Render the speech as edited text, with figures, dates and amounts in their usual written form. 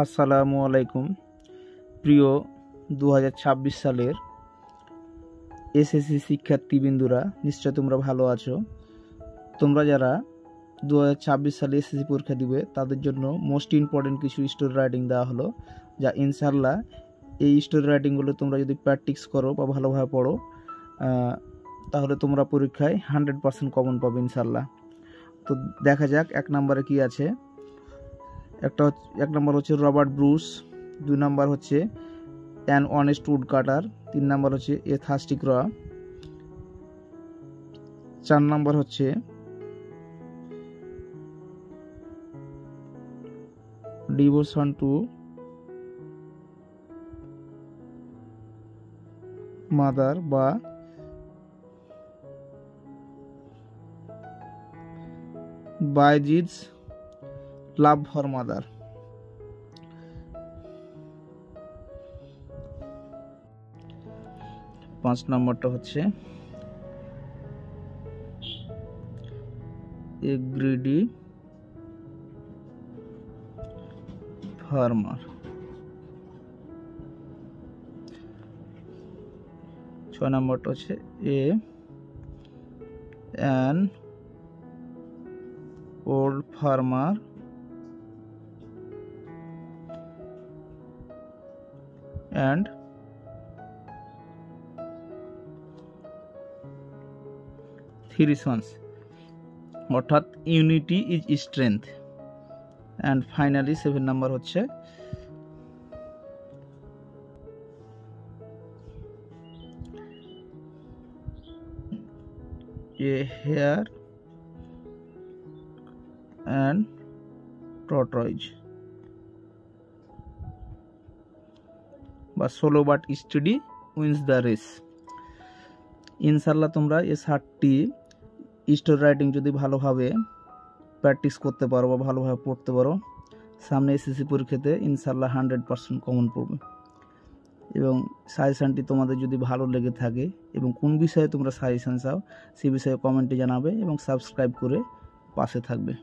আসসালামু আলাইকুম। প্রিয় 2026 সালের এসএসসি শিক্ষার্থীবৃন্দুরা, নিশ্চয় তোমরা ভালো আছো। তোমরা যারা 2026 সালে এসএসসি পরীক্ষা দিবে তাদের জন্য মোস্ট ইম্পর্টেন্ট কিছু স্টোরি রাইটিং দেওয়া হলো, যা ইনশাল্লাহ এই স্টোরি রাইটিংগুলো তোমরা যদি প্র্যাকটিস করো বা ভালোভাবে পড়ো তাহলে তোমরা পরীক্ষায় 100% কমন পাবে ইনশাল্লাহ। তো দেখা যাক এক নম্বরে কি আছে। এক নম্বর হচ্ছে রবার্ট ব্রুস, 2 নম্বর হচ্ছে অ্যান অনেস্ট উড কাটার, 3 নম্বর হচ্ছে এ থার্স্টিক র, 4 নম্বর হচ্ছে ডিভোশন টু মাদার বা বায়েজিদস লাভ ফর মাদার। 5 নম্বরটা হচ্ছে এ গ্রিডি ফার্মার। 6 নম্বরটা হচ্ছে an old farmer and three sons, অর্থাৎ unity is strength. And finally 7 number হচ্ছে এ হেয়ার অ্যান্ড টর্টয়েজ বা slow but steady wins the race. ইনশাল্লাহ তোমরা এই 7টি স্টোরি রাইটিং যদি ভালোভাবে প্র্যাকটিস করতে পারো বা ভালোভাবে পড়তে পারো, সামনে এসএসসি পরীক্ষাতে ইনশাল্লাহ 100% কমন পড়বে। এবং সাজেশানটি তোমাদের যদি ভালো লেগে থাকে এবং কোন বিষয়ে তোমরা সাজেশান চাও সে বিষয়ে কমেন্টে জানাবে এবং সাবস্ক্রাইব করে পাশে থাকবে।